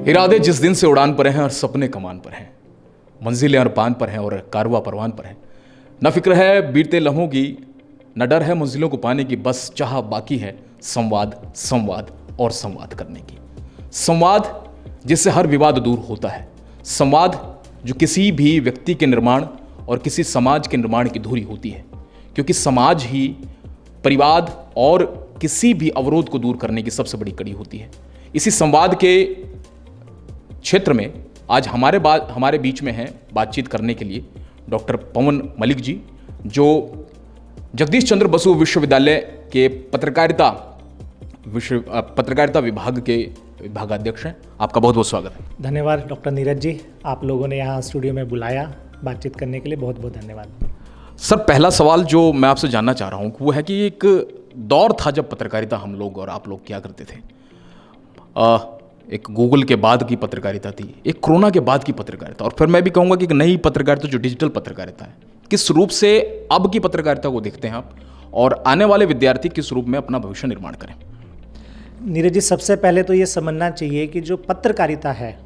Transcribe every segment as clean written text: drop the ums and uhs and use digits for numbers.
इरादे जिस दिन से उड़ान पर हैं और सपने कमान पर हैं, मंजिलें अरपान पर हैं और कारवा परवान पर हैं। न फिक्र है बीतते लम्हों की, न डर है मंजिलों को पाने की, बस चाह बाकी है संवाद संवाद और संवाद करने की। संवाद जिससे हर विवाद दूर होता है, संवाद जो किसी भी व्यक्ति के निर्माण और किसी समाज के निर्माण की धुरी होती है, क्योंकि समाज ही परिवार और किसी भी अवरोध को दूर करने की सबसे बड़ी कड़ी होती है। इसी संवाद के क्षेत्र में आज हमारे बीच में हैं बातचीत करने के लिए डॉक्टर पवन मलिक जी, जो जगदीश चंद्र बसु विश्वविद्यालय के पत्रकारिता विभाग के विभागाध्यक्ष हैं। आपका बहुत बहुत स्वागत है। धन्यवाद डॉक्टर नीरज जी, आप लोगों ने यहाँ स्टूडियो में बुलाया बातचीत करने के लिए, बहुत बहुत धन्यवाद। सर, पहला सवाल जो मैं आपसे जानना चाह रहा हूँ वो है कि एक दौर था जब पत्रकारिता हम लोग और आप लोग क्या करते थे। एक गूगल के बाद की पत्रकारिता थी, एक कोरोना के बाद की पत्रकारिता, और फिर मैं भी कहूँगा कि एक नई पत्रकारिता जो डिजिटल पत्रकारिता है। किस रूप से अब की पत्रकारिता को देखते हैं आप, और आने वाले विद्यार्थी किस रूप में अपना भविष्य निर्माण करें? नीरज जी, सबसे पहले तो ये समझना चाहिए कि जो पत्रकारिता है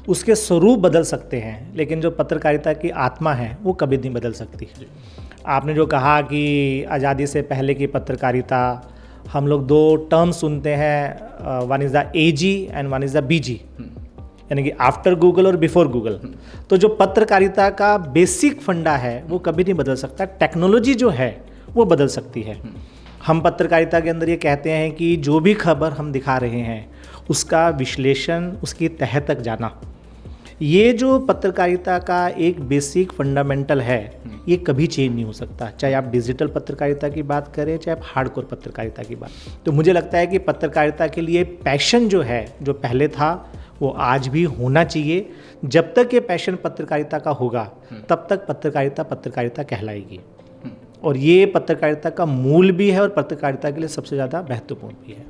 उसके स्वरूप बदल सकते हैं, लेकिन जो पत्रकारिता की आत्मा है वो कभी नहीं बदल सकती। आपने जो कहा कि आज़ादी से पहले की पत्रकारिता, हम लोग दो टर्म सुनते हैं, one is the AG and one is the BG, यानी कि आफ्टर गूगल और बिफोर गूगल। तो जो पत्रकारिता का बेसिक फंडा है वो कभी नहीं बदल सकता। टेक्नोलॉजी जो है वो बदल सकती है। हम पत्रकारिता के अंदर ये कहते हैं कि जो भी खबर हम दिखा रहे हैं उसका विश्लेषण, उसकी तह तक जाना, ये जो पत्रकारिता का एक बेसिक फंडामेंटल है, ये कभी चेंज नहीं हो सकता। चाहे आप डिजिटल पत्रकारिता की बात करें, चाहे आप हार्डकोर पत्रकारिता की बात। तो मुझे लगता है कि पत्रकारिता के लिए पैशन जो है, जो पहले था वो आज भी होना चाहिए। जब तक ये पैशन पत्रकारिता का होगा तब तक पत्रकारिता कहलाएगी, और ये पत्रकारिता का मूल भी है और पत्रकारिता के लिए सबसे ज़्यादा महत्वपूर्ण भी है।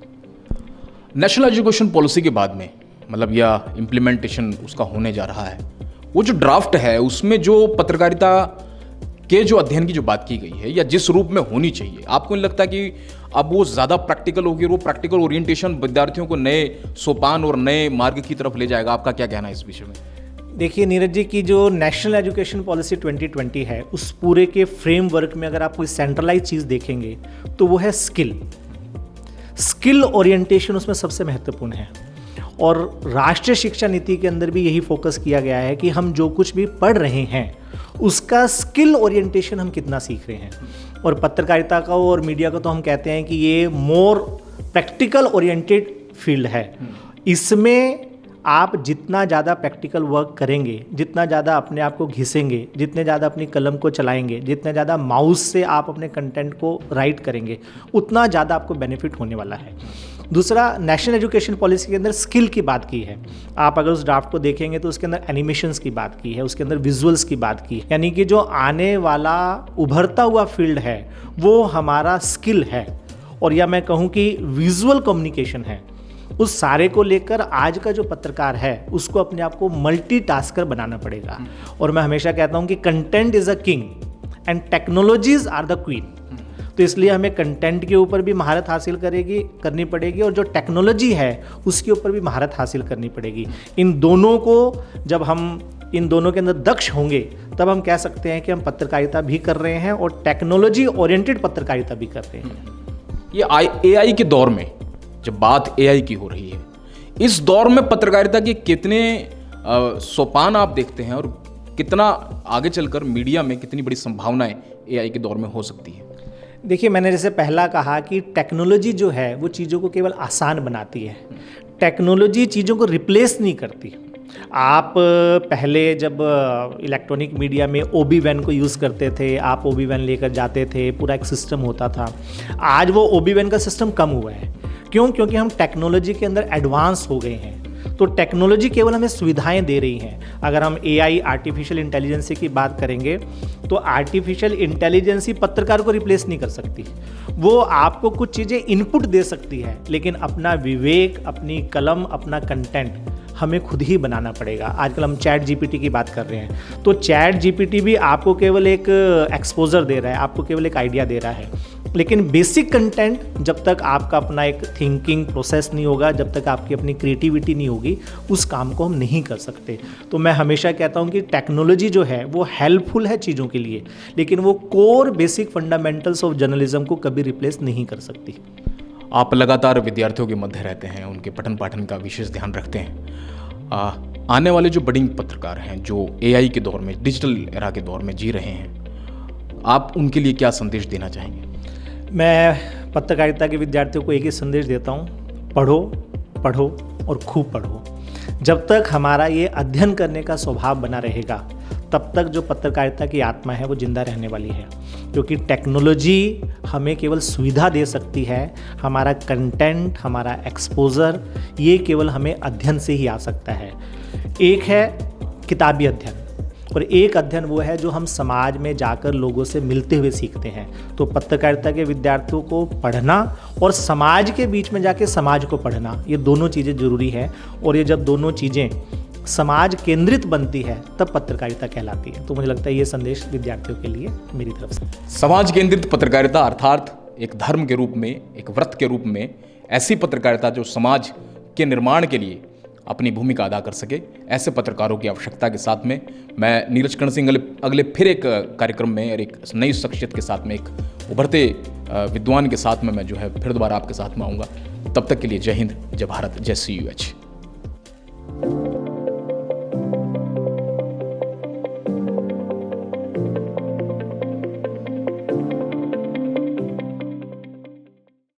नेशनल एजुकेशन पॉलिसी के बाद में, मतलब या इम्प्लीमेंटेशन उसका होने जा रहा है, वो जो ड्राफ्ट है उसमें जो पत्रकारिता के जो अध्ययन की जो बात की गई है या जिस रूप में होनी चाहिए, आपको नहीं लगता कि अब वो ज़्यादा प्रैक्टिकल होगी और वो प्रैक्टिकल ओरिएंटेशन विद्यार्थियों को नए सोपान और नए मार्ग की तरफ ले जाएगा? आपका क्या कहना है इस विषय में? देखिए नीरज जी, की जो नेशनल एजुकेशन पॉलिसी 2020 है, उस पूरे के फ्रेमवर्क में अगर आप कोई सेंट्रलाइज चीज़ देखेंगे तो वो है स्किल ओरिएंटेशन उसमें सबसे महत्वपूर्ण है। और राष्ट्रीय शिक्षा नीति के अंदर भी यही फोकस किया गया है कि हम जो कुछ भी पढ़ रहे हैं उसका स्किल ओरिएंटेशन हम कितना सीख रहे हैं। और पत्रकारिता का और मीडिया का तो हम कहते हैं कि ये मोर प्रैक्टिकल ओरिएंटेड फील्ड है। इसमें आप जितना ज़्यादा प्रैक्टिकल वर्क करेंगे, जितना ज़्यादा अपने आप को घिसेंगे, जितने ज़्यादा अपनी कलम को चलाएंगे, जितने ज़्यादा माउस से आप अपने कंटेंट को राइट करेंगे, उतना ज़्यादा आपको बेनिफिट होने वाला है। दूसरा, नेशनल एजुकेशन पॉलिसी के अंदर स्किल की बात की है। आप अगर उस ड्राफ्ट को देखेंगे तो उसके अंदर एनिमेशंस की बात की है, उसके अंदर विजुअल्स की बात की है, यानी कि जो आने वाला उभरता हुआ फील्ड है वो हमारा स्किल है, और या मैं कहूँ कि विजुअल कम्युनिकेशन है। उस सारे को लेकर आज का जो पत्रकार है उसको अपने आप को मल्टीटास्कर बनाना पड़ेगा। और मैं हमेशा कहता हूँ कि content is a king and technologies are the queen. तो इसलिए हमें कंटेंट के ऊपर भी महारत हासिल करनी पड़ेगी, और जो टेक्नोलॉजी है उसके ऊपर भी महारत हासिल करनी पड़ेगी। इन दोनों को जब हम इन दोनों के अंदर दक्ष होंगे तब हम कह सकते हैं कि हम पत्रकारिता भी कर रहे हैं और टेक्नोलॉजी ओरिएंटेड पत्रकारिता भी कर रहे हैं। ये AI के दौर में जब बात AI की हो रही है, इस दौर में पत्रकारिता के कितने सोपान आप देखते हैं, और कितना आगे चलकर मीडिया में कितनी बड़ी संभावनाएं AI के दौर में हो सकती है? देखिए, मैंने जैसे पहला कहा कि टेक्नोलॉजी जो है वो चीज़ों को केवल आसान बनाती है, टेक्नोलॉजी चीज़ों को रिप्लेस नहीं करती। आप पहले जब इलेक्ट्रॉनिक मीडिया में OB वैन को यूज़ करते थे, आप OB वैन लेकर जाते थे, पूरा एक सिस्टम होता था। आज वो OB वैन का सिस्टम कम हुआ है। क्यों? क्योंकि हम टेक्नोलॉजी के अंदर एडवांस हो गए हैं। तो टेक्नोलॉजी केवल हमें सुविधाएं दे रही हैं। अगर हम AI आर्टिफिशियल इंटेलिजेंस की बात करेंगे तो आर्टिफिशियल इंटेलिजेंस पत्रकार को रिप्लेस नहीं कर सकती। वो आपको कुछ चीज़ें इनपुट दे सकती है, लेकिन अपना विवेक, अपनी कलम, अपना कंटेंट हमें खुद ही बनाना पड़ेगा। आजकल हम चैट GPT की बात कर रहे हैं, तो चैट GPT भी आपको केवल एक एक्सपोजर दे रहा है, आपको केवल एक आइडिया दे रहा है। लेकिन बेसिक कंटेंट जब तक आपका अपना एक थिंकिंग प्रोसेस नहीं होगा, जब तक आपकी अपनी क्रिएटिविटी नहीं होगी, उस काम को हम नहीं कर सकते। तो मैं हमेशा कहता हूँ कि टेक्नोलॉजी जो है वो हेल्पफुल है चीज़ों के लिए, लेकिन वो core basic fundamentals of journalism को कभी रिप्लेस नहीं कर सकती। आप लगातार विद्यार्थियों के मध्य रहते हैं, उनके पठन पाठन का विशेष ध्यान रखते हैं। आने वाले जो बडिंग पत्रकार हैं, जो एआई के दौर में, डिजिटल एरा के दौर में जी रहे हैं, आप उनके लिए क्या संदेश देना चाहेंगे? मैं पत्रकारिता के विद्यार्थियों को एक ही संदेश देता हूँ, पढ़ो पढ़ो और खूब पढ़ो। जब तक हमारा ये अध्ययन करने का स्वभाव बना रहेगा, तब तक जो पत्रकारिता की आत्मा है वो जिंदा रहने वाली है। क्योंकि टेक्नोलॉजी हमें केवल सुविधा दे सकती है, हमारा कंटेंट, हमारा एक्सपोजर, ये केवल हमें अध्ययन से ही आ सकता है। एक है किताबी अध्ययन और एक अध्ययन वो है जो हम समाज में जाकर लोगों से मिलते हुए सीखते हैं। तो पत्रकारिता के विद्यार्थियों को पढ़ना और समाज के बीच में जाके समाज को पढ़ना, ये दोनों चीज़ें ज़रूरी है। और ये जब दोनों चीज़ें समाज केंद्रित बनती है तब पत्रकारिता कहलाती है। तो मुझे लगता है ये संदेश विद्यार्थियों के लिए मेरी तरफ से। समाज केंद्रित पत्रकारिता अर्थात एक धर्म के रूप में, एक व्रत के रूप में, ऐसी पत्रकारिता जो समाज के निर्माण के लिए अपनी भूमिका अदा कर सके, ऐसे पत्रकारों की आवश्यकता के साथ में मैं नीरज कर्ण सिंह अगले फिर एक कार्यक्रम में और एक नई शख्सियत के साथ में, एक उभरते विद्वान के साथ में मैं जो है फिर दोबारा आपके साथ में आऊँगा। तब तक के लिए जय हिंद, जय भारत, जय CUH।